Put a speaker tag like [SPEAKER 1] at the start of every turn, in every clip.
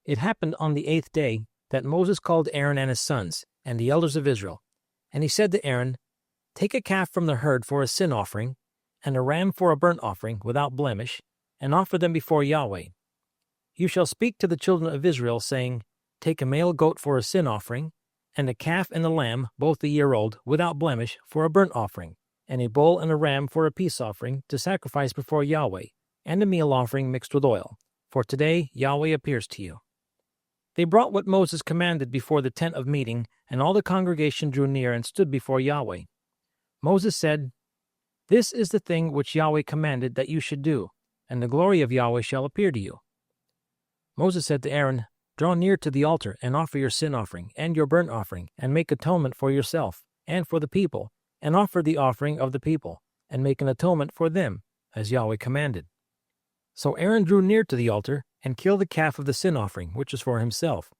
[SPEAKER 1] It happened on the 8th day that Moses called Aaron and his sons, and the elders of Israel. And he said to Aaron, "Take a calf from the herd for a sin offering, and a ram for a burnt offering without blemish, and offer them before Yahweh. You shall speak to the children of Israel, saying, Take a male goat for a sin offering, and a calf and a lamb, both a year old, without blemish, for a burnt offering, and a bull and a ram for a peace offering to sacrifice before Yahweh, and a meal offering mixed with oil. For today Yahweh appears to you." They brought what Moses commanded before the tent of meeting, and all the congregation drew near and stood before Yahweh. Moses said, "This is the thing which Yahweh commanded that you should do, and the glory of Yahweh shall appear to you." Moses said to Aaron, "Draw near to the altar, and offer your sin offering, and your burnt offering, and make atonement for yourself, and for the people, and offer the offering of the people, and make an atonement for them, as Yahweh commanded." So Aaron drew near to the altar, and killed the calf of the sin offering, which was for himself.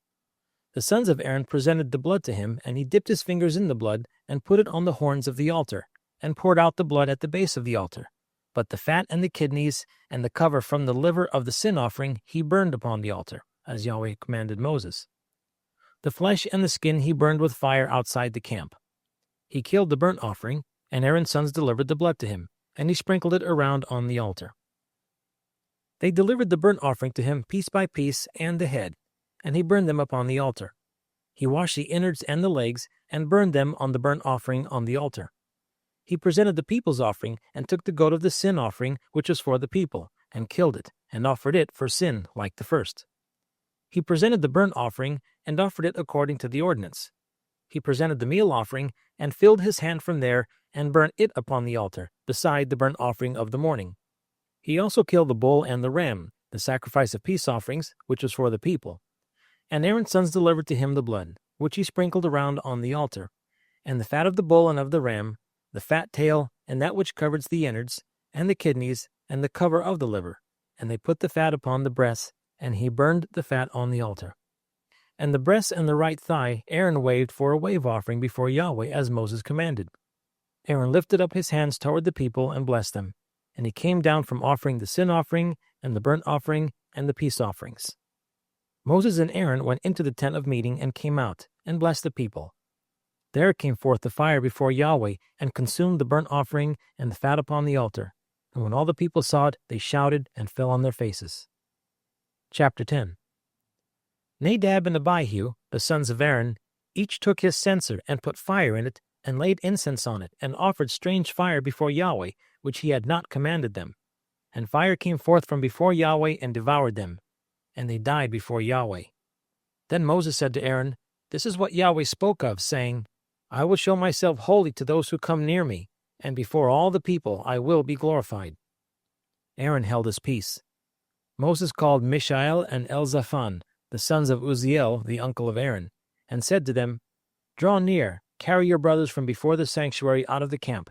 [SPEAKER 1] The sons of Aaron presented the blood to him, and he dipped his fingers in the blood, and put it on the horns of the altar, and poured out the blood at the base of the altar. But the fat and the kidneys, and the cover from the liver of the sin offering, he burned upon the altar, as Yahweh commanded Moses. The flesh and the skin he burned with fire outside the camp. He killed the burnt offering, and Aaron's sons delivered the blood to him, and he sprinkled it around on the altar. They delivered the burnt offering to him piece by piece, and the head, and he burned them upon the altar. He washed the innards and the legs, and burned them on the burnt offering on the altar. He presented the people's offering, and took the goat of the sin offering, which was for the people, and killed it, and offered it for sin like the first. He presented the burnt offering, and offered it according to the ordinance. He presented the meal offering, and filled his hand from there, and burnt it upon the altar, beside the burnt offering of the morning. He also killed the bull and the ram, the sacrifice of peace offerings, which was for the people. And Aaron's sons delivered to him the blood, which he sprinkled around on the altar, and the fat of the bull and of the ram, the fat tail, and that which covers the innards, and the kidneys, and the cover of the liver. And they put the fat upon the breasts, and he burned the fat on the altar. And the breast and the right thigh Aaron waved for a wave offering before Yahweh, as Moses commanded. Aaron lifted up his hands toward the people and blessed them. And he came down from offering the sin offering, and the burnt offering, and the peace offerings. Moses and Aaron went into the tent of meeting, and came out, and blessed the people. There came forth the fire before Yahweh, and consumed the burnt offering and the fat upon the altar. And when all the people saw it, they shouted, and fell on their faces. Chapter 10. Nadab and Abihu, the sons of Aaron, each took his censer, and put fire in it, and laid incense on it, and offered strange fire before Yahweh, which he had not commanded them. And fire came forth from before Yahweh, and devoured them, and they died before Yahweh. Then Moses said to Aaron, "This is what Yahweh spoke of, saying, I will show myself holy to those who come near me, and before all the people I will be glorified." Aaron held his peace. Moses called Mishael and Elzaphan, the sons of Uzziel, the uncle of Aaron, and said to them, "Draw near, carry your brothers from before the sanctuary out of the camp."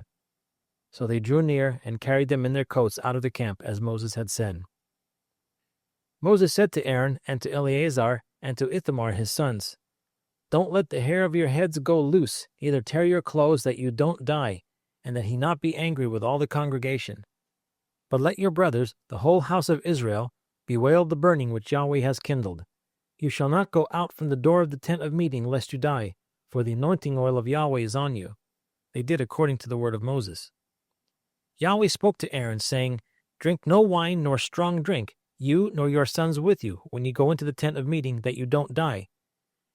[SPEAKER 1] So they drew near, and carried them in their coats out of the camp, as Moses had said. Moses said to Aaron, and to Eleazar, and to Ithamar his sons, "Don't let the hair of your heads go loose, either tear your clothes that you don't die, and that he not be angry with all the congregation. But let your brothers, the whole house of Israel, bewail the burning which Yahweh has kindled. You shall not go out from the door of the tent of meeting, lest you die, for the anointing oil of Yahweh is on you." They did according to the word of Moses. Yahweh spoke to Aaron, saying, "Drink no wine nor strong drink, you nor your sons with you, when you go into the tent of meeting, that you don't die.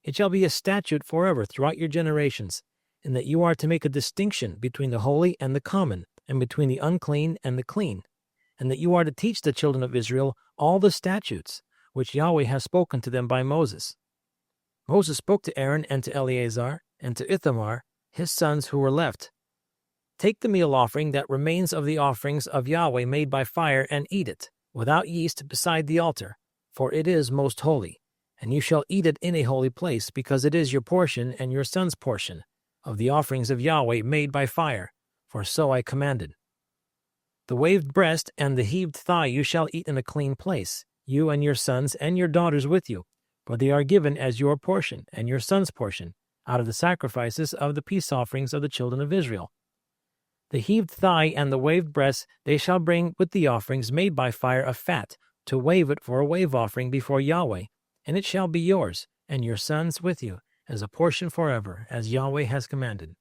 [SPEAKER 1] It shall be a statute forever throughout your generations, in that you are to make a distinction between the holy and the common, and between the unclean and the clean, and that you are to teach the children of Israel all the statutes which Yahweh has spoken to them by Moses." Moses spoke to Aaron and to Eleazar and to Ithamar, his sons who were left, "Take the meal offering that remains of the offerings of Yahweh made by fire, and eat it, without yeast, beside the altar, for it is most holy. And you shall eat it in a holy place, because it is your portion and your son's portion, of the offerings of Yahweh made by fire, for so I commanded. The waved breast and the heaved thigh you shall eat in a clean place, you and your sons and your daughters with you, for they are given as your portion and your son's portion, out of the sacrifices of the peace offerings of the children of Israel. The heaved thigh and the waved breast they shall bring with the offerings made by fire of fat, to wave it for a wave offering before Yahweh, and it shall be yours, and your sons with you, as a portion forever, as Yahweh has commanded.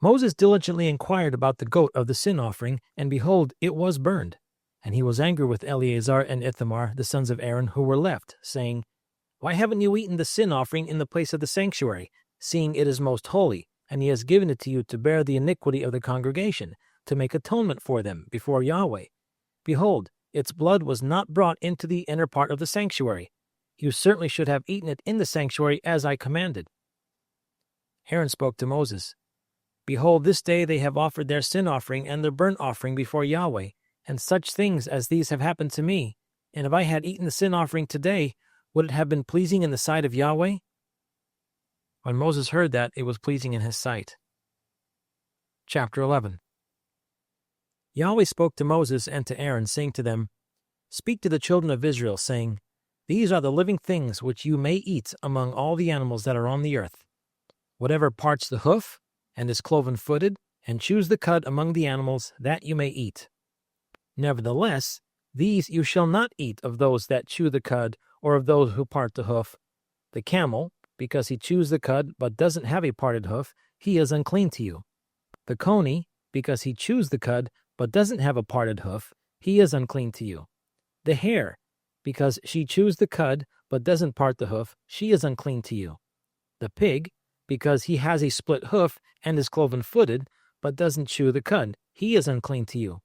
[SPEAKER 1] Moses diligently inquired about the goat of the sin offering, and behold, it was burned. And he was angry with Eleazar and Ithamar, the sons of Aaron, who were left, saying, Why haven't you eaten the sin offering in the place of the sanctuary, seeing it is most holy, and he has given it to you to bear the iniquity of the congregation, to make atonement for them before Yahweh? Behold, its blood was not brought into the inner part of the sanctuary. You certainly should have eaten it in the sanctuary as I commanded. Aaron spoke to Moses, Behold, this day they have offered their sin offering and their burnt offering before Yahweh, and such things as these have happened to me. And if I had eaten the sin offering today, would it have been pleasing in the sight of Yahweh? When Moses heard that, it was pleasing in his sight. Chapter 11. Yahweh spoke to Moses and to Aaron, saying to them, Speak to the children of Israel, saying, These are the living things which you may eat among all the animals that are on the earth. Whatever parts the hoof, and is cloven-footed, and chews the cud among the animals, that you may eat. Nevertheless, these you shall not eat of those that chew the cud, or of those who part the hoof. The camel, because he chews the cud, but doesn't have a parted hoof, he is unclean to you. The coney, because he chews the cud, but doesn't have a parted hoof, he is unclean to you. The hare, because she chews the cud, but doesn't part the hoof, she is unclean to you. The pig, because he has a split hoof and is cloven-footed, but doesn't chew the cud, he is unclean to you.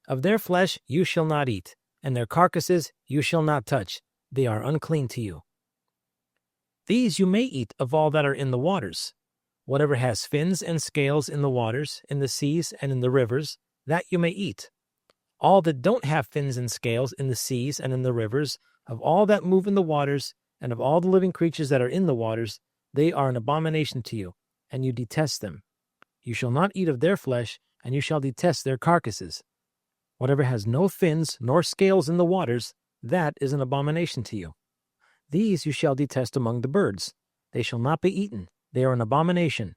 [SPEAKER 1] Of their flesh you shall not eat, and their carcasses you shall not touch. They are unclean to you. These you may eat of all that are in the waters. Whatever has fins and scales in the waters, in the seas, and in the rivers, that you may eat. All that don't have fins and scales in the seas and in the rivers, of all that move in the waters, and of all the living creatures that are in the waters, they are an abomination to you, and you detest them. You shall not eat of their flesh, and you shall detest their carcasses. Whatever has no fins nor scales in the waters, that is an abomination to you. These you shall detest among the birds. They shall not be eaten. They are an abomination.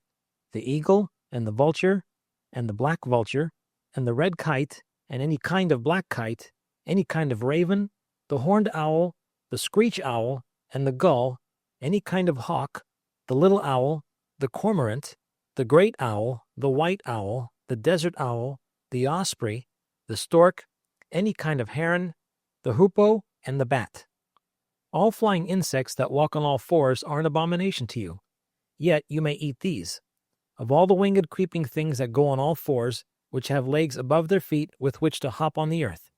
[SPEAKER 1] The eagle, and the vulture, and the black vulture, and the red kite, and any kind of black kite, any kind of raven, the horned owl, the screech owl, and the gull, any kind of hawk, the little owl, the cormorant, the great owl, the white owl, the desert owl, the osprey, the stork, any kind of heron, the hoopoe, and the bat. All flying insects that walk on all fours are an abomination to you. Yet you may eat these. Of all the winged creeping things that go on all fours, which have legs above their feet with which to hop on the earth.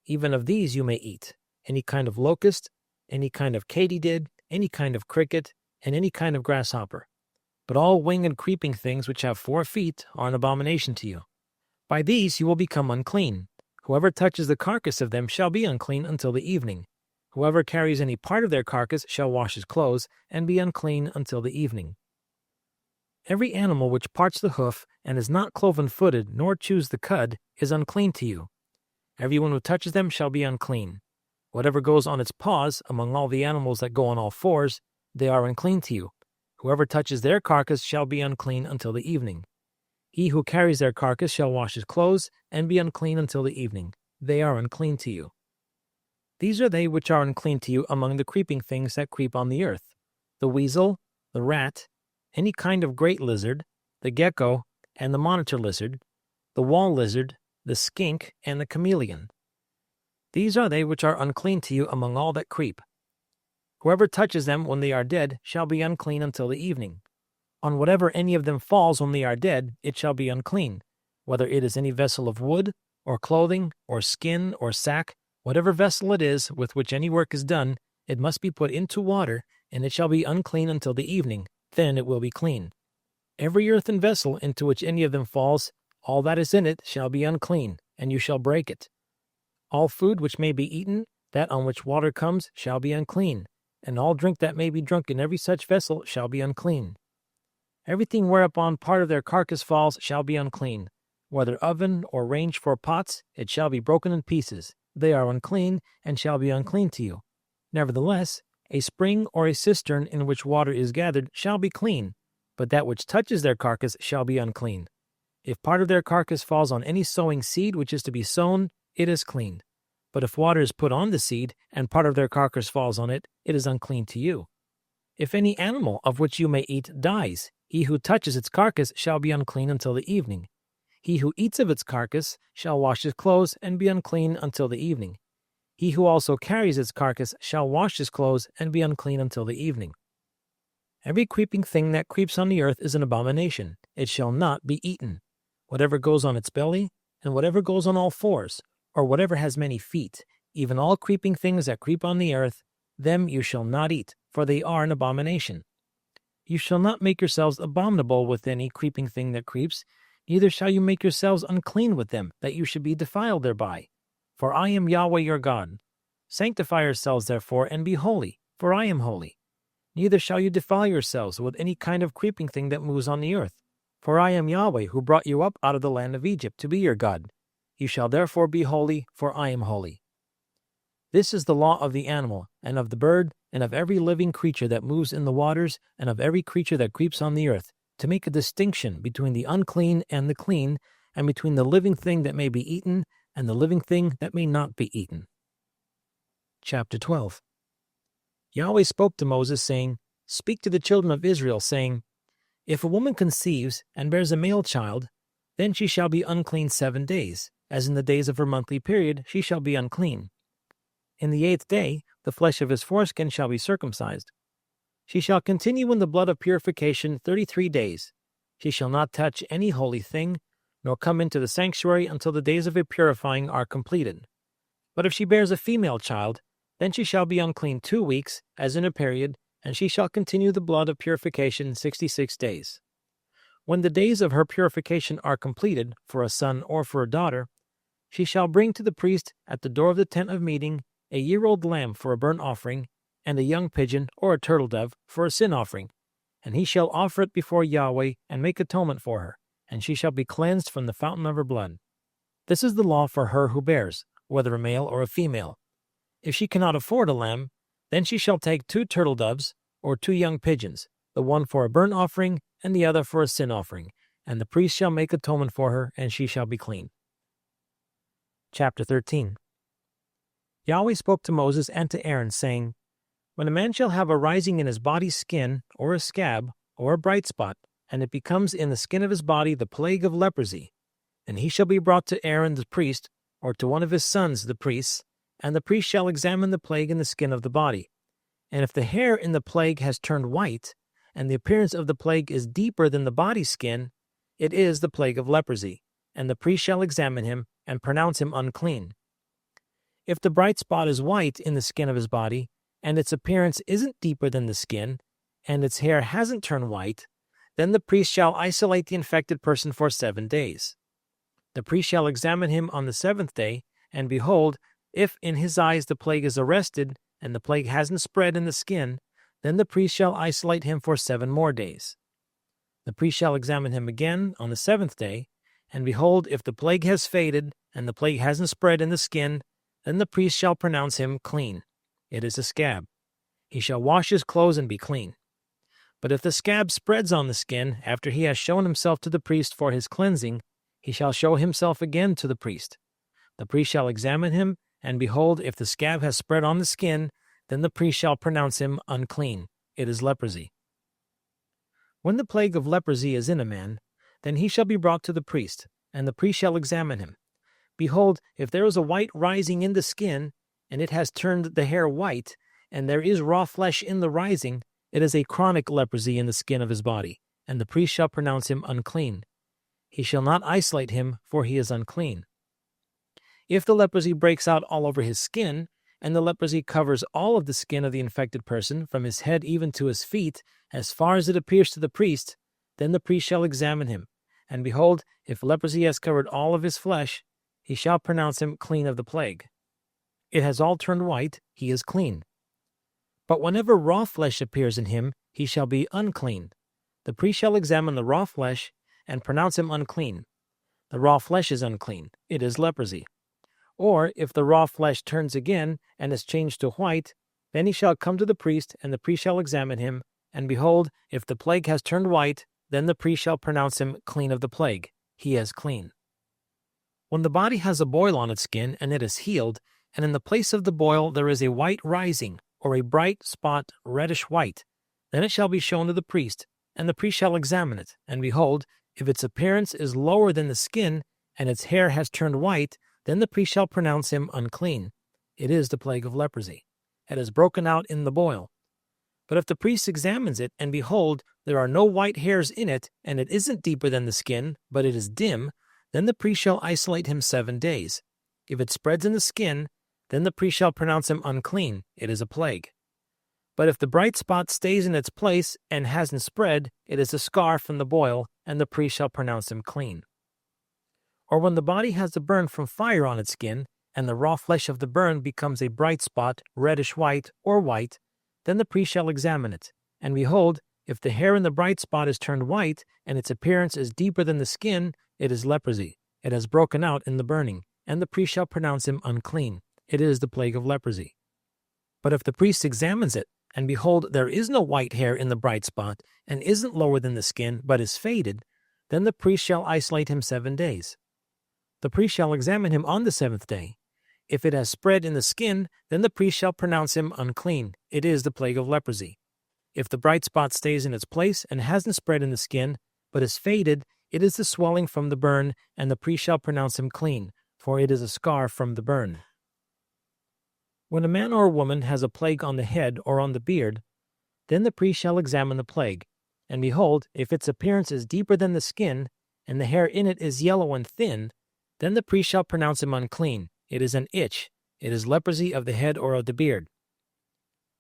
[SPEAKER 1] Even of these you may eat, any kind of locust, any kind of katydid, any kind of cricket, and any kind of grasshopper. But all winged creeping things which have 4 feet are an abomination to you. By these you will become unclean. Whoever touches the carcass of them shall be unclean until the evening. Whoever carries any part of their carcass shall wash his clothes, and be unclean until the evening. Every animal which parts the hoof, and is not cloven-footed, nor chews the cud, is unclean to you. Everyone who touches them shall be unclean. Whatever goes on its paws, among all the animals that go on all fours, they are unclean to you. Whoever touches their carcass shall be unclean until the evening. He who carries their carcass shall wash his clothes, and be unclean until the evening. They are unclean to you. These are they which are unclean to you among the creeping things that creep on the earth: the weasel, the rat, any kind of great lizard, the gecko, and the monitor lizard, the wall lizard, the skink, and the chameleon. These are they which are unclean to you among all that creep. Whoever touches them when they are dead shall be unclean until the evening. On whatever any of them falls when they are dead, it shall be unclean, whether it is any vessel of wood, or clothing, or skin, or sack, whatever vessel it is with which any work is done, it must be put into water, and it shall be unclean until the evening. Then it will be clean. Every earthen vessel into which any of them falls, all that is in it shall be unclean, and you shall break it. All food which may be eaten, that on which water comes, shall be unclean, and all drink that may be drunk in every such vessel shall be unclean. Everything whereupon part of their carcass falls shall be unclean. Whether oven or range for pots, it shall be broken in pieces. They are unclean, and shall be unclean to you. Nevertheless, a spring or a cistern in which water is gathered shall be clean, but that which touches their carcass shall be unclean. If part of their carcass falls on any sowing seed which is to be sown, it is clean. But if water is put on the seed, and part of their carcass falls on it, it is unclean to you. If any animal of which you may eat dies, he who touches its carcass shall be unclean until the evening. He who eats of its carcass shall wash his clothes and be unclean until the evening. He who also carries its carcass shall wash his clothes and be unclean until the evening. Every creeping thing that creeps on the earth is an abomination. It shall not be eaten. Whatever goes on its belly, and whatever goes on all fours, or whatever has many feet, even all creeping things that creep on the earth, them you shall not eat, for they are an abomination. You shall not make yourselves abominable with any creeping thing that creeps, neither shall you make yourselves unclean with them, that you should be defiled thereby. For I am Yahweh your God. Sanctify yourselves therefore, and be holy, for I am holy. Neither shall you defile yourselves with any kind of creeping thing that moves on the earth. For I am Yahweh, who brought you up out of the land of Egypt to be your God. You shall therefore be holy, for I am holy. This is the law of the animal, and of the bird, and of every living creature that moves in the waters, and of every creature that creeps on the earth, to make a distinction between the unclean and the clean, and between the living thing that may be eaten, and the living thing that may not be eaten. Chapter 12. Yahweh spoke to Moses, saying, Speak to the children of Israel, saying, If a woman conceives and bears a male child, then she shall be unclean 7 days, as in the days of her monthly period she shall be unclean. In the 8th day the flesh of his foreskin shall be circumcised. She shall continue in the blood of purification 33 days. She shall not touch any holy thing, nor come into the sanctuary until the days of her purifying are completed. But if she bears a female child, then she shall be unclean 2 weeks, as in a period, and she shall continue the blood of purification 66 days. When the days of her purification are completed, for a son or for a daughter, she shall bring to the priest at the door of the tent of meeting a year-old lamb for a burnt offering, and a young pigeon or a turtle dove for a sin offering, and he shall offer it before Yahweh and make atonement for her, and she shall be cleansed from the fountain of her blood. This is the law for her who bears, whether a male or a female. If she cannot afford a lamb, then she shall take 2 turtle doves or 2 young pigeons, the one for a burnt offering and the other for a sin offering, and the priest shall make atonement for her, and she shall be clean. Chapter 13. Yahweh spoke to Moses and to Aaron, saying, When a man shall have a rising in his body's skin, or a scab, or a bright spot, and it becomes in the skin of his body the plague of leprosy, then he shall be brought to Aaron the priest, or to one of his sons the priests, and the priest shall examine the plague in the skin of the body. And if the hair in the plague has turned white, and the appearance of the plague is deeper than the body skin, it is the plague of leprosy, and the priest shall examine him and pronounce him unclean. If the bright spot is white in the skin of his body, and its appearance isn't deeper than the skin, and its hair hasn't turned white, then the priest shall isolate the infected person for 7 days. The priest shall examine him on the 7th day, and behold, if in his eyes the plague is arrested, and the plague hasn't spread in the skin, then the priest shall isolate him for 7 more days. The priest shall examine him again on the 7th day, and behold, if the plague has faded, and the plague hasn't spread in the skin, then the priest shall pronounce him clean. It is a scab. He shall wash his clothes and be clean. But if the scab spreads on the skin after he has shown himself to the priest for his cleansing, he shall show himself again to the priest. The priest shall examine him, and behold, if the scab has spread on the skin, then the priest shall pronounce him unclean. It is leprosy. When the plague of leprosy is in a man, then he shall be brought to the priest, and the priest shall examine him. Behold, if there is a white rising in the skin, and it has turned the hair white, and there is raw flesh in the rising, it is a chronic leprosy in the skin of his body, and the priest shall pronounce him unclean. He shall not isolate him, for he is unclean. If the leprosy breaks out all over his skin, and the leprosy covers all of the skin of the infected person, from his head even to his feet, as far as it appears to the priest, then the priest shall examine him. And behold, if leprosy has covered all of his flesh, he shall pronounce him clean of the plague. It has all turned white, he is clean. But whenever raw flesh appears in him, he shall be unclean. The priest shall examine the raw flesh, and pronounce him unclean. The raw flesh is unclean, it is leprosy. Or, if the raw flesh turns again, and is changed to white, then he shall come to the priest, and the priest shall examine him, and behold, if the plague has turned white, then the priest shall pronounce him clean of the plague. He is clean. When the body has a boil on its skin, and it is healed, and in the place of the boil there is a white rising, or a bright spot reddish white, then it shall be shown to the priest, and the priest shall examine it, and behold, if its appearance is lower than the skin, and its hair has turned white, then the priest shall pronounce him unclean. It is the plague of leprosy. It has broken out in the boil. But if the priest examines it, and behold, there are no white hairs in it, and it isn't deeper than the skin, but it is dim, then the priest shall isolate him 7 days. If it spreads in the skin, then the priest shall pronounce him unclean. It is a plague. But if the bright spot stays in its place and hasn't spread, it is a scar from the boil, and the priest shall pronounce him clean. Or when the body has a burn from fire on its skin, and the raw flesh of the burn becomes a bright spot, reddish white, or white, then the priest shall examine it. And behold, if the hair in the bright spot is turned white, and its appearance is deeper than the skin, it is leprosy. It has broken out in the burning, and the priest shall pronounce him unclean. It is the plague of leprosy. But if the priest examines it, and behold, there is no white hair in the bright spot, and isn't lower than the skin, but is faded, then the priest shall isolate him 7 days. The priest shall examine him on the 7th day. If it has spread in the skin, then the priest shall pronounce him unclean. It is the plague of leprosy. If the bright spot stays in its place and hasn't spread in the skin, but is faded, it is the swelling from the burn, and the priest shall pronounce him clean, for it is a scar from the burn. When a man or a woman has a plague on the head or on the beard, then the priest shall examine the plague. And behold, if its appearance is deeper than the skin, and the hair in it is yellow and thin, then the priest shall pronounce him unclean. It is an itch. It is leprosy of the head or of the beard.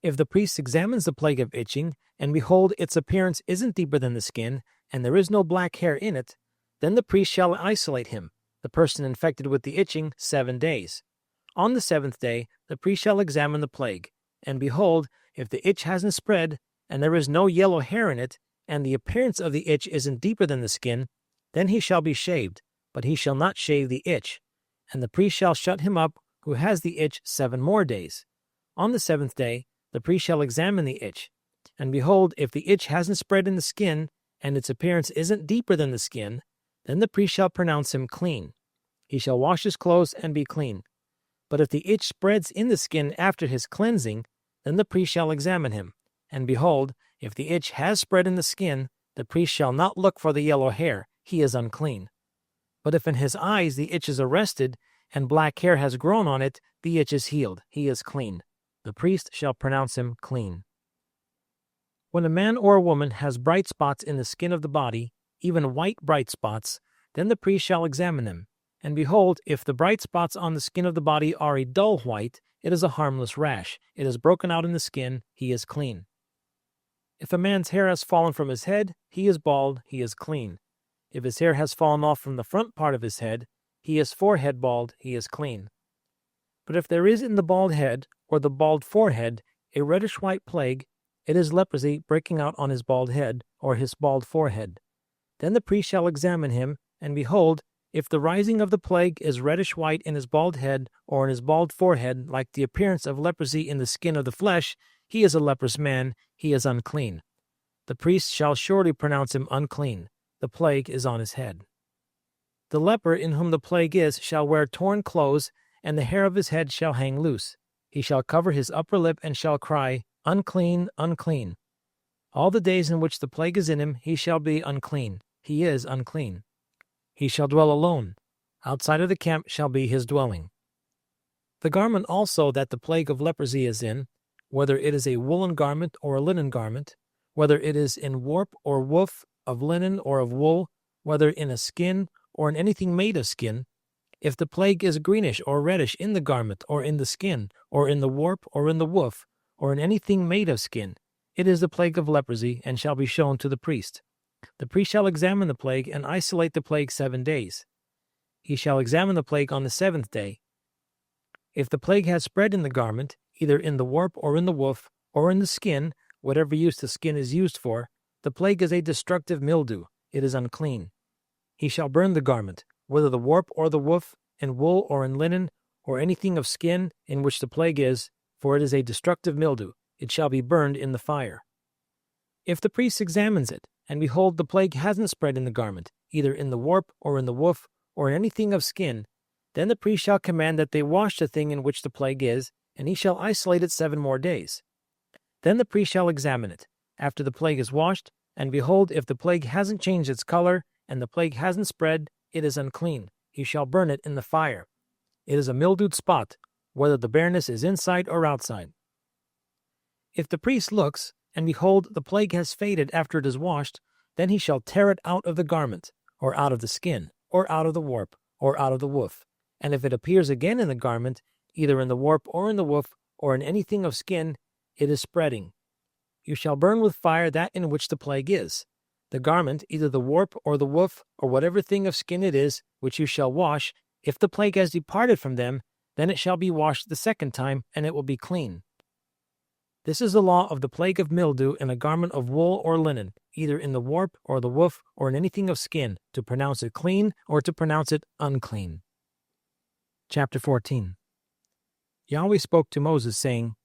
[SPEAKER 1] If the priest examines the plague of itching, and behold, its appearance isn't deeper than the skin, and there is no black hair in it, then the priest shall isolate him, the person infected with the itching, 7 days. On the 7th day, the priest shall examine the plague, and behold, if the itch hasn't spread, and there is no yellow hair in it, and the appearance of the itch isn't deeper than the skin, then he shall be shaved, but he shall not shave the itch. And the priest shall shut him up who has the itch 7 more days. On the 7th day, the priest shall examine the itch. And behold, if the itch hasn't spread in the skin, and its appearance isn't deeper than the skin, then the priest shall pronounce him clean. He shall wash his clothes and be clean. But if the itch spreads in the skin after his cleansing, then the priest shall examine him. And behold, if the itch has spread in the skin, the priest shall not look for the yellow hair. He is unclean. But if in his eyes the itch is arrested, and black hair has grown on it, the itch is healed. He is clean. The priest shall pronounce him clean. When a man or a woman has bright spots in the skin of the body, even white bright spots, then the priest shall examine them. And behold, if the bright spots on the skin of the body are a dull white, it is a harmless rash. It is broken out in the skin. He is clean. If a man's hair has fallen from his head, he is bald. He is clean. If his hair has fallen off from the front part of his head, he is forehead bald, he is clean. But if there is in the bald head, or the bald forehead, a reddish-white plague, it is leprosy breaking out on his bald head, or his bald forehead. Then the priest shall examine him, and behold, if the rising of the plague is reddish-white in his bald head, or in his bald forehead, like the appearance of leprosy in the skin of the flesh, he is a leprous man, he is unclean. The priest shall surely pronounce him unclean. The plague is on his head. The leper in whom the plague is shall wear torn clothes, and the hair of his head shall hang loose. He shall cover his upper lip and shall cry, Unclean, unclean. All the days in which the plague is in him, he shall be unclean. He is unclean. He shall dwell alone. Outside of the camp shall be his dwelling. The garment also that the plague of leprosy is in, whether it is a woolen garment or a linen garment, whether it is in warp or woof, of linen or of wool, whether in a skin or in anything made of skin, if the plague is greenish or reddish in the garment or in the skin or in the warp or in the woof or in anything made of skin, it is the plague of leprosy and shall be shown to the priest. The priest shall examine the plague and isolate the plague 7 days. He shall examine the plague on the 7th day. If the plague has spread in the garment, either in the warp or in the woof or in the skin, whatever use the skin is used for, the plague is a destructive mildew. It is unclean. He shall burn the garment, whether the warp or the woof, in wool or in linen, or anything of skin in which the plague is, for it is a destructive mildew. It shall be burned in the fire. If the priest examines it, and behold, the plague hasn't spread in the garment, either in the warp or in the woof, or in anything of skin, Then the priest shall command that they wash the thing in which the plague is, and he shall isolate it 7 more days. Then the priest shall examine it, after the plague is washed, and behold, if the plague hasn't changed its color, and the plague hasn't spread, it is unclean. He shall burn it in the fire. It is a mildewed spot, whether the bareness is inside or outside. If the priest looks, and behold, the plague has faded after it is washed, then he shall tear it out of the garment, or out of the skin, or out of the warp, or out of the woof. And if it appears again in the garment, either in the warp or in the woof, or in anything of skin, it is spreading. You shall burn with fire that in which the plague is. The garment, either the warp or the woof, or whatever thing of skin it is, which you shall wash, if the plague has departed from them, then it shall be washed the 2nd time, and it will be clean. This is the law of the plague of mildew in a garment of wool or linen, either in the warp or the woof, or in anything of skin, to pronounce it clean or to pronounce it unclean. Chapter 14. Yahweh spoke to Moses, saying,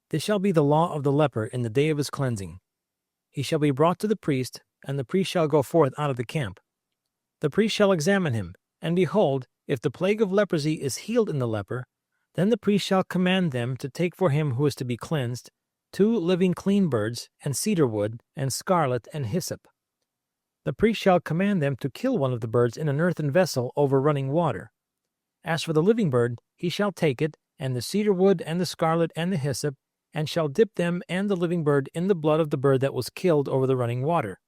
[SPEAKER 1] This shall be the law of the leper in the day of his cleansing. He shall be brought to the priest, and the priest shall go forth out of the camp. The priest shall examine him, and behold, if the plague of leprosy is healed in the leper, then the priest shall command them to take for him who is to be cleansed 2 living clean birds, and cedar wood, and scarlet, and hyssop. The priest shall command them to kill one of the birds in an earthen vessel over running water. As for the living bird, he shall take it, and the cedar wood, and the scarlet, and the hyssop, and shall dip them and the living bird in the blood of the bird that was killed over the running water.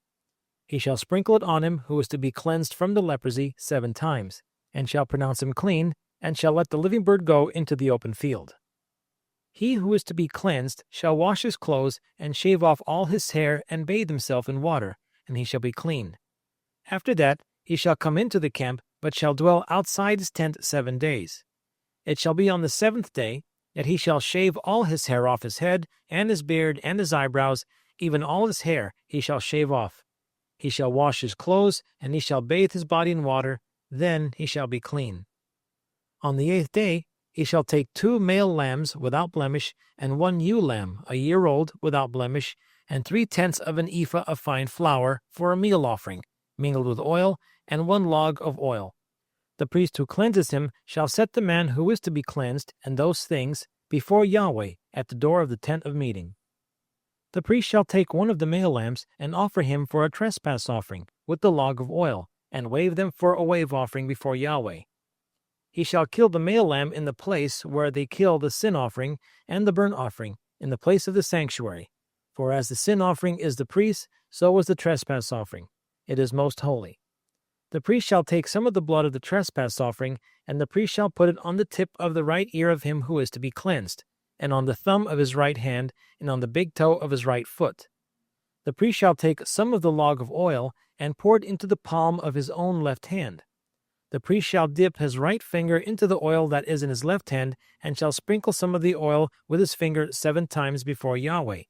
[SPEAKER 1] He shall sprinkle it on him who is to be cleansed from the leprosy 7 times, and shall pronounce him clean, and shall let the living bird go into the open field. He who is to be cleansed shall wash his clothes, and shave off all his hair, and bathe himself in water, and he shall be clean. After that he shall come into the camp, but shall dwell outside his tent 7 days. It shall be on the 7th day that he shall shave all his hair off his head, and his beard, and his eyebrows, even all his hair he shall shave off. He shall wash his clothes, and he shall bathe his body in water, then he shall be clean. On the 8th day he shall take 2 male lambs without blemish, and 1 ewe lamb, a year old, without blemish, and 3/10 of an ephah of fine flour for a meal offering, mingled with oil, and 1 log of oil. The priest who cleanses him shall set the man who is to be cleansed and those things before Yahweh at the door of the tent of meeting. The priest shall take 1 of the male lambs and offer him for a trespass offering with the log of oil, and wave them for a wave offering before Yahweh. He shall kill the male lamb in the place where they kill the sin offering and the burnt offering, in the place of the sanctuary. For as the sin offering is the priest, so is the trespass offering. It is most holy. The priest shall take some of the blood of the trespass offering, and the priest shall put it on the tip of the right ear of him who is to be cleansed, and on the thumb of his right hand, and on the big toe of his right foot. The priest shall take some of the log of oil, and pour it into the palm of his own left hand. The priest shall dip his right finger into the oil that is in his left hand, and shall sprinkle some of the oil with his finger 7 times before Yahweh.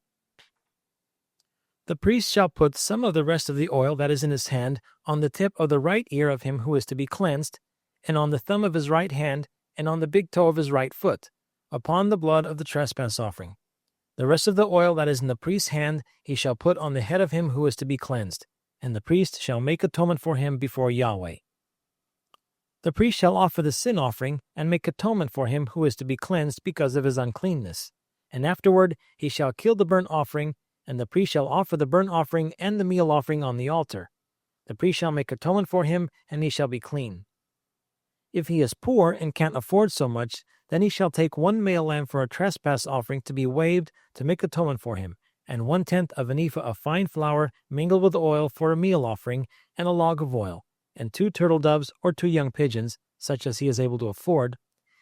[SPEAKER 1] The priest shall put some of the rest of the oil that is in his hand on the tip of the right ear of him who is to be cleansed, and on the thumb of his right hand, and on the big toe of his right foot, upon the blood of the trespass offering. The rest of the oil that is in the priest's hand he shall put on the head of him who is to be cleansed, and the priest shall make atonement for him before Yahweh. The priest shall offer the sin offering, and make atonement for him who is to be cleansed because of his uncleanness. And afterward he shall kill the burnt offering, and the priest shall offer the burnt offering and the meal offering on the altar. The priest shall make atonement for him, and he shall be clean. If he is poor and can't afford so much, then he shall take 1 male lamb for a trespass offering to be waved to make atonement for him, and 1/10 of an ephah of fine flour mingled with oil for a meal offering, and a log of oil, and 2 turtle doves or 2 young pigeons, such as he is able to afford,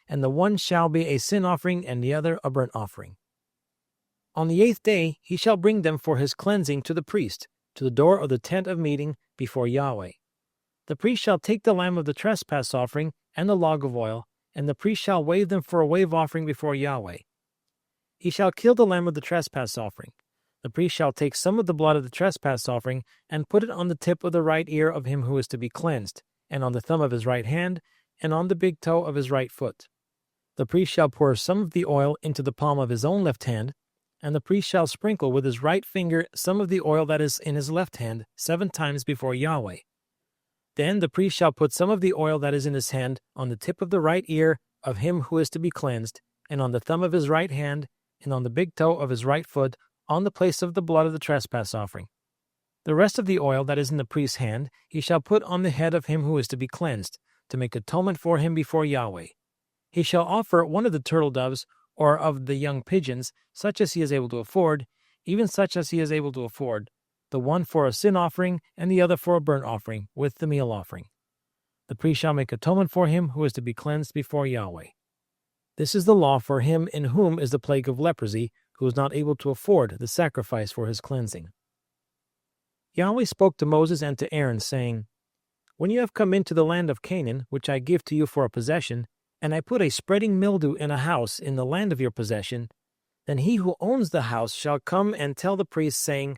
[SPEAKER 1] and the one shall be a sin offering and the other a burnt offering. On the 8th day he shall bring them for his cleansing to the priest, to the door of the tent of meeting before Yahweh. The priest shall take the lamb of the trespass offering and the log of oil, and the priest shall wave them for a wave offering before Yahweh. He shall kill the lamb of the trespass offering. The priest shall take some of the blood of the trespass offering, and put it on the tip of the right ear of him who is to be cleansed, and on the thumb of his right hand, and on the big toe of his right foot. The priest shall pour some of the oil into the palm of his own left hand, and the priest shall sprinkle with his right finger some of the oil that is in his left hand 7 times before Yahweh. Then the priest shall put some of the oil that is in his hand on the tip of the right ear of him who is to be cleansed, and on the thumb of his right hand, and on the big toe of his right foot, on the place of the blood of the trespass offering. The rest of the oil that is in the priest's hand he shall put on the head of him who is to be cleansed, to make atonement for him before Yahweh. He shall offer one of the turtle doves, or of the young pigeons, such as he is able to afford, even such as he is able to afford, the one for a sin offering, and the other for a burnt offering, with the meal offering. The priest shall make atonement for him who is to be cleansed before Yahweh. This is the law for him in whom is the plague of leprosy, who is not able to afford the sacrifice for his cleansing. Yahweh spoke to Moses and to Aaron, saying, When you have come into the land of Canaan, which I give to you for a possession, and I put a spreading mildew in a house in the land of your possession, then he who owns the house shall come and tell the priest, saying,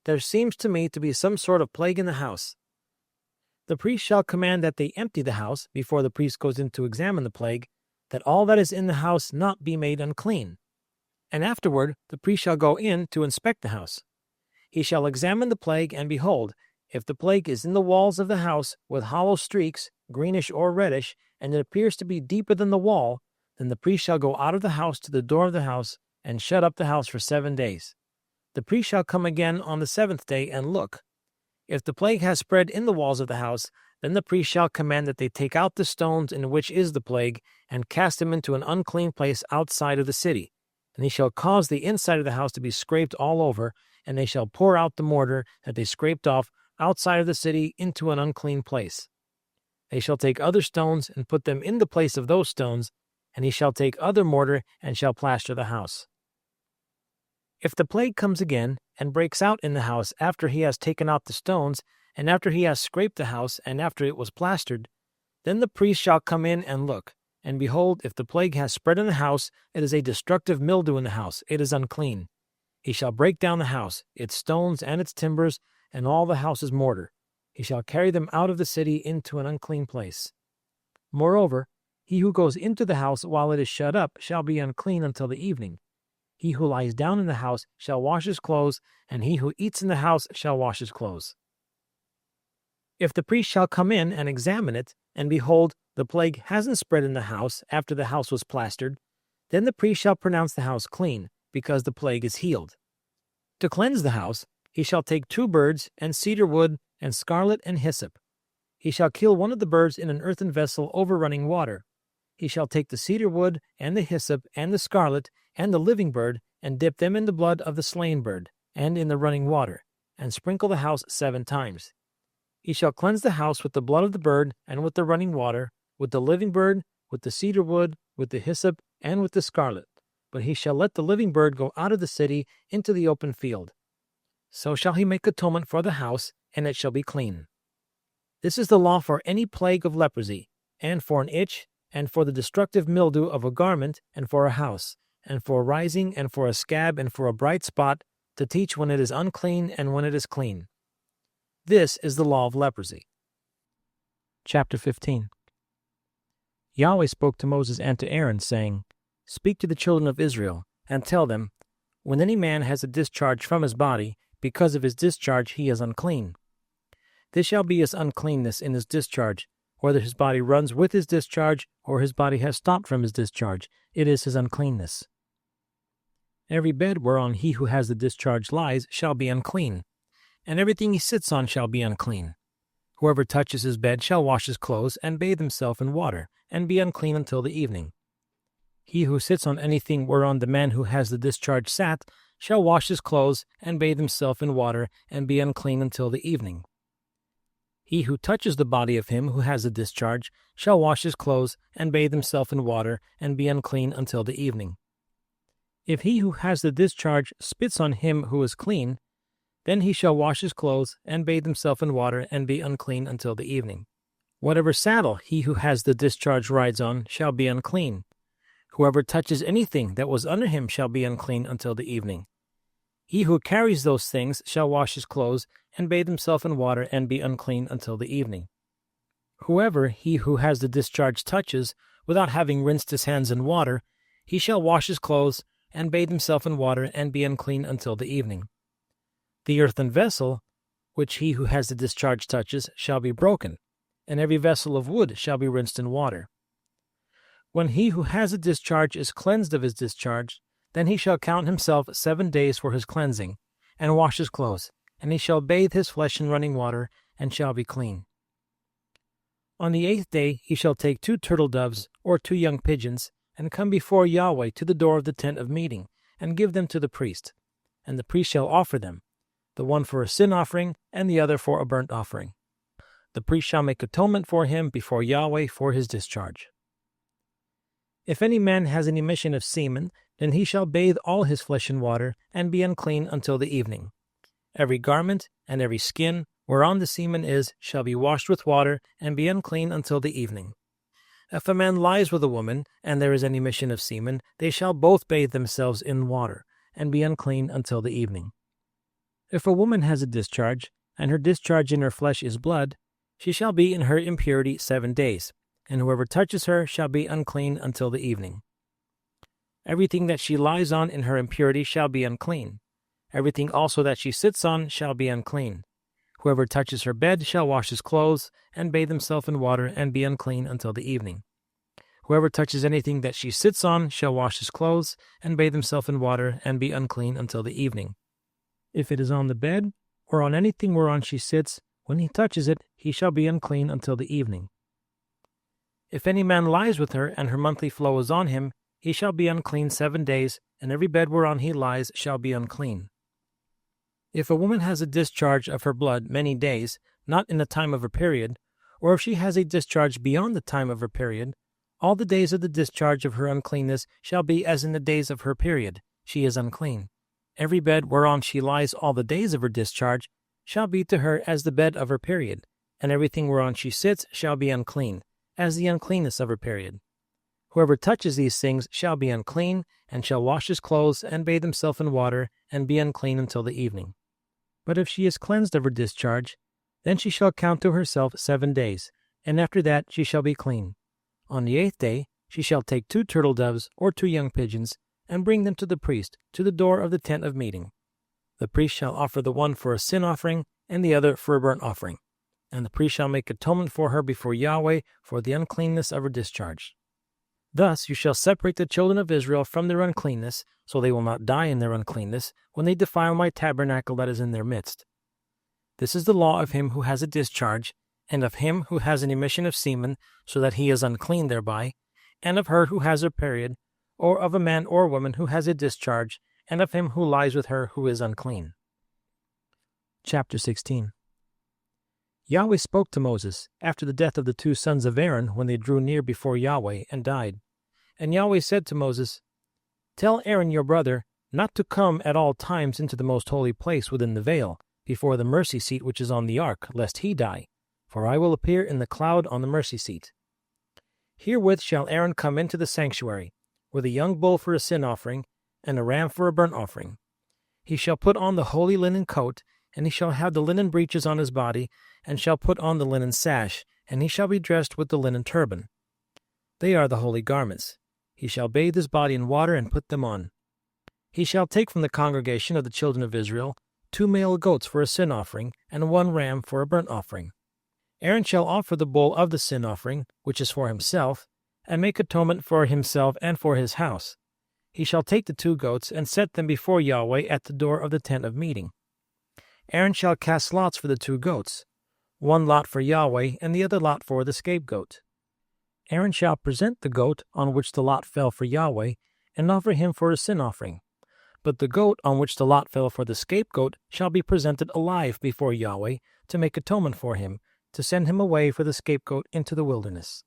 [SPEAKER 1] There seems to me to be some sort of plague in the house. The priest shall command that they empty the house before the priest goes in to examine the plague, that all that is in the house not be made unclean. And afterward the priest shall go in to inspect the house. He shall examine the plague, and behold, if the plague is in the walls of the house with hollow streaks, greenish or reddish, and it appears to be deeper than the wall, then the priest shall go out of the house to the door of the house, and shut up the house for 7 days. The priest shall come again on the 7th day and look. If the plague has spread in the walls of the house, then the priest shall command that they take out the stones in which is the plague, and cast them into an unclean place outside of the city. And he shall cause the inside of the house to be scraped all over, and they shall pour out the mortar that they scraped off outside of the city into an unclean place. They shall take other stones and put them in the place of those stones, and he shall take other mortar and shall plaster the house. If the plague comes again and breaks out in the house after he has taken out the stones, and after he has scraped the house, and after it was plastered, then the priest shall come in and look. And behold, if the plague has spread in the house, it is a destructive mildew in the house, it is unclean. He shall break down the house, its stones and its timbers, and all the house's mortar. He shall carry them out of the city into an unclean place. Moreover, he who goes into the house while it is shut up shall be unclean until the evening. He who lies down in the house shall wash his clothes, and he who eats in the house shall wash his clothes. If the priest shall come in and examine it, and behold, the plague hasn't spread in the house after the house was plastered, then the priest shall pronounce the house clean, because the plague is healed. To cleanse the house, he shall take 2 birds, and cedar wood, and scarlet, and hyssop. He shall kill one of the birds in an earthen vessel over running water. He shall take the cedar wood, and the hyssop, and the scarlet, and the living bird, and dip them in the blood of the slain bird, and in the running water, and sprinkle the house 7 times. He shall cleanse the house with the blood of the bird, and with the running water, with the living bird, with the cedar wood, with the hyssop, and with the scarlet. But he shall let the living bird go out of the city into the open field. So shall he make atonement for the house, and it shall be clean. This is the law for any plague of leprosy, and for an itch, and for the destructive mildew of a garment, and for a house, and for a rising, and for a scab, and for a bright spot, to teach when it is unclean and when it is clean. This is the law of leprosy. Chapter 15. Yahweh spoke to Moses and to Aaron, saying, Speak to the children of Israel, and tell them, When any man has a discharge from his body, because of his discharge he is unclean. This shall be his uncleanness in his discharge, whether his body runs with his discharge, or his body has stopped from his discharge, it is his uncleanness. Every bed whereon he who has the discharge lies shall be unclean, and everything he sits on shall be unclean. Whoever touches his bed shall wash his clothes, and bathe himself in water, and be unclean until the evening. He who sits on anything whereon the man who has the discharge sat shall wash his clothes, and bathe himself in water, and be unclean until the evening. He who touches the body of him who has the discharge shall wash his clothes, and bathe himself in water, and be unclean until the evening. If he who has the discharge spits on him who is clean, then he shall wash his clothes, and bathe himself in water, and be unclean until the evening. Whatever saddle he who has the discharge rides on shall be unclean. Whoever touches anything that was under him shall be unclean until the evening. He who carries those things shall wash his clothes, and bathe himself in water, and be unclean until the evening. Whoever he who has the discharge touches, without having rinsed his hands in water, he shall wash his clothes, and bathe himself in water, and be unclean until the evening. The earthen vessel, which he who has the discharge touches, shall be broken, and every vessel of wood shall be rinsed in water. When he who has a discharge is cleansed of his discharge, then he shall count himself 7 days for his cleansing, and wash his clothes, and he shall bathe his flesh in running water, and shall be clean. On the 8th day he shall take 2 turtle doves, or 2 young pigeons, and come before Yahweh to the door of the tent of meeting, and give them to the priest. And the priest shall offer them, the one for a sin offering, and the other for a burnt offering. The priest shall make atonement for him before Yahweh for his discharge. If any man has an emission of semen, then he shall bathe all his flesh in water, and be unclean until the evening. Every garment and every skin whereon the semen is shall be washed with water, and be unclean until the evening. If a man lies with a woman, and there is an emission of semen, they shall both bathe themselves in water, and be unclean until the evening. If a woman has a discharge, and her discharge in her flesh is blood, she shall be in her impurity 7 days, and whoever touches her shall be unclean until the evening. Everything that she lies on in her impurity shall be unclean. Everything also that she sits on shall be unclean. Whoever touches her bed shall wash his clothes, and bathe himself in water, and be unclean until the evening. Whoever touches anything that she sits on shall wash his clothes, and bathe himself in water, and be unclean until the evening. If it is on the bed, or on anything whereon she sits, when he touches it, he shall be unclean until the evening. If any man lies with her, and her monthly flow is on him, he shall be unclean 7 days, and every bed whereon he lies shall be unclean. If a woman has a discharge of her blood many days, not in the time of her period, or if she has a discharge beyond the time of her period, all the days of the discharge of her uncleanness shall be as in the days of her period. She is unclean. Every bed whereon she lies all the days of her discharge shall be to her as the bed of her period, and everything whereon she sits shall be unclean, as the uncleanness of her period. Whoever touches these things shall be unclean, and shall wash his clothes, and bathe himself in water, and be unclean until the evening. But if she is cleansed of her discharge, then she shall count to herself 7 days, and after that she shall be clean. On the 8th day she shall take 2 turtle doves, or 2 young pigeons, and bring them to the priest, to the door of the tent of meeting. The priest shall offer the one for a sin offering, and the other for a burnt offering. And the priest shall make atonement for her before Yahweh for the uncleanness of her discharge. Thus you shall separate the children of Israel from their uncleanness, so they will not die in their uncleanness, when they defile my tabernacle that is in their midst. This is the law of him who has a discharge, and of him who has an emission of semen, so that he is unclean thereby, and of her who has her period, or of a man or woman who has a discharge, and of him who lies with her who is unclean. Chapter 16. Yahweh spoke to Moses after the death of the 2 sons of Aaron when they drew near before Yahweh and died. And Yahweh said to Moses, "Tell Aaron your brother not to come at all times into the most holy place within the veil, before the mercy seat which is on the ark, lest he die, for I will appear in the cloud on the mercy seat. Herewith shall Aaron come into the sanctuary, with a young bull for a sin offering, and a ram for a burnt offering. He shall put on the holy linen coat, and he shall have the linen breeches on his body, and shall put on the linen sash, and he shall be dressed with the linen turban. They are the holy garments. He shall bathe his body in water and put them on. He shall take from the congregation of the children of Israel 2 male goats for a sin offering, and 1 ram for a burnt offering. Aaron shall offer the bull of the sin offering, which is for himself, and make atonement for himself and for his house. He shall take the 2 goats and set them before Yahweh at the door of the tent of meeting. Aaron shall cast lots for the 2 goats, 1 lot for Yahweh, and the other lot for the scapegoat. Aaron shall present the goat on which the lot fell for Yahweh, and offer him for a sin offering. But the goat on which the lot fell for the scapegoat shall be presented alive before Yahweh, to make atonement for him, to send him away for the scapegoat into the wilderness.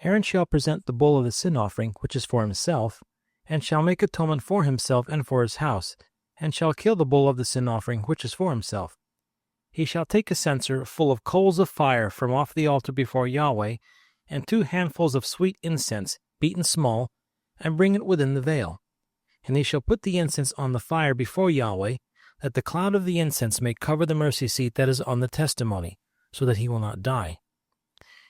[SPEAKER 1] Aaron shall present the bull of the sin offering, which is for himself, and shall make atonement for himself and for his house, and shall kill the bull of the sin offering, which is for himself. He shall take a censer full of coals of fire from off the altar before Yahweh, and 2 handfuls of sweet incense, beaten small, and bring it within the veil. And he shall put the incense on the fire before Yahweh, that the cloud of the incense may cover the mercy seat that is on the testimony, so that he will not die.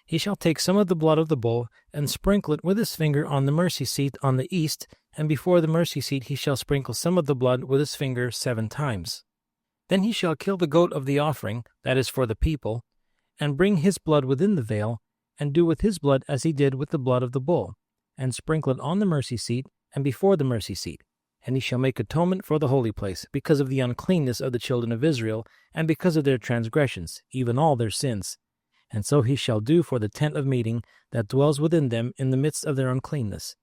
[SPEAKER 1] He shall take some of the blood of the bull, and sprinkle it with his finger on the mercy seat on the east, and before the mercy seat he shall sprinkle some of the blood with his finger 7 times. Then he shall kill the goat of the offering, that is for the people, and bring his blood within the veil, and do with his blood as he did with the blood of the bull, and sprinkle it on the mercy seat and before the mercy seat. And he shall make atonement for the holy place, because of the uncleanness of the children of Israel, and because of their transgressions, even all their sins. And so he shall do for the tent of meeting that dwells within them in the midst of their uncleanness.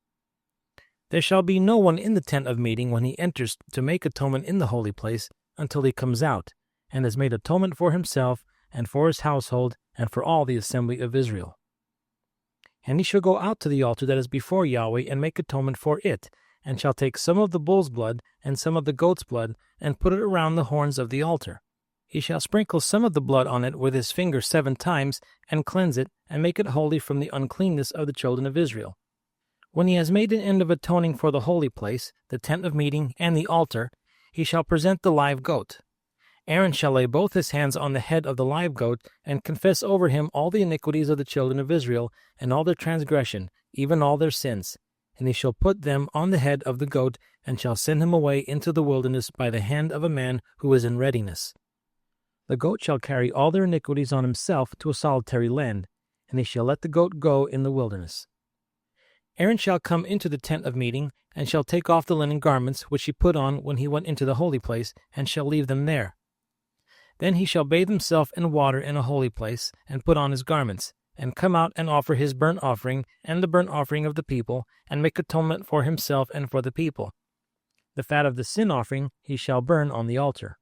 [SPEAKER 1] There shall be no one in the tent of meeting when he enters to make atonement in the holy place until he comes out, and has made atonement for himself, and for his household, and for all the assembly of Israel. And he shall go out to the altar that is before Yahweh, and make atonement for it, and shall take some of the bull's blood, and some of the goat's blood, and put it around the horns of the altar. He shall sprinkle some of the blood on it with his finger 7 times, and cleanse it, and make it holy from the uncleanness of the children of Israel. When he has made an end of atoning for the holy place, the tent of meeting, and the altar, he shall present the live goat. Aaron shall lay both his hands on the head of the live goat, and confess over him all the iniquities of the children of Israel, and all their transgression, even all their sins. And he shall put them on the head of the goat, and shall send him away into the wilderness by the hand of a man who is in readiness. The goat shall carry all their iniquities on himself to a solitary land, and he shall let the goat go in the wilderness. Aaron shall come into the tent of meeting, and shall take off the linen garments which he put on when he went into the holy place, and shall leave them there. Then he shall bathe himself in water in a holy place, and put on his garments, and come out and offer his burnt offering and the burnt offering of the people, and make atonement for himself and for the people. The fat of the sin offering he shall burn on the altar.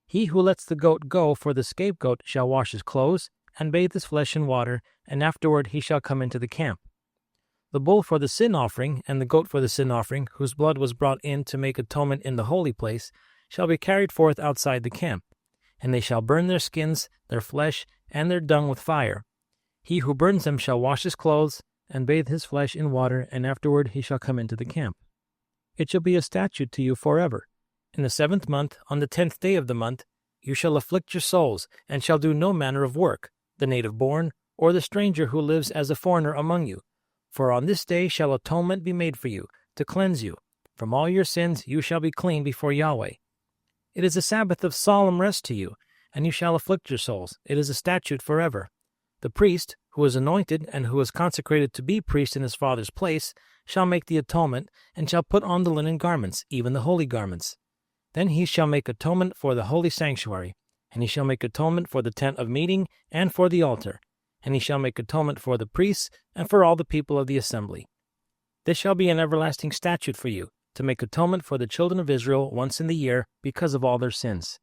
[SPEAKER 1] He who lets the goat go for the scapegoat shall wash his clothes, and bathe his flesh in water, and afterward he shall come into the camp. The bull for the sin offering, and the goat for the sin offering, whose blood was brought in to make atonement in the holy place, shall be carried forth outside the camp, and they shall burn their skins, their flesh, and their dung with fire. He who burns them shall wash his clothes, and bathe his flesh in water, and afterward he shall come into the camp. It shall be a statute to you forever. In the 7th month, on the 10th day of the month, you shall afflict your souls, and shall do no manner of work, the native born, or the stranger who lives as a foreigner among you. For on this day shall atonement be made for you, to cleanse you. From all your sins you shall be clean before Yahweh. It is a Sabbath of solemn rest to you, and you shall afflict your souls. It is a statute forever. The priest, who is anointed and who is consecrated to be priest in his father's place, shall make the atonement, and shall put on the linen garments, even the holy garments. Then he shall make atonement for the holy sanctuary, and he shall make atonement for the tent of meeting and for the altar, and he shall make atonement for the priests and for all the people of the assembly. This shall be an everlasting statute for you, to make atonement for the children of Israel once in the year because of all their sins.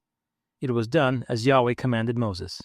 [SPEAKER 1] It was done as Yahweh commanded Moses.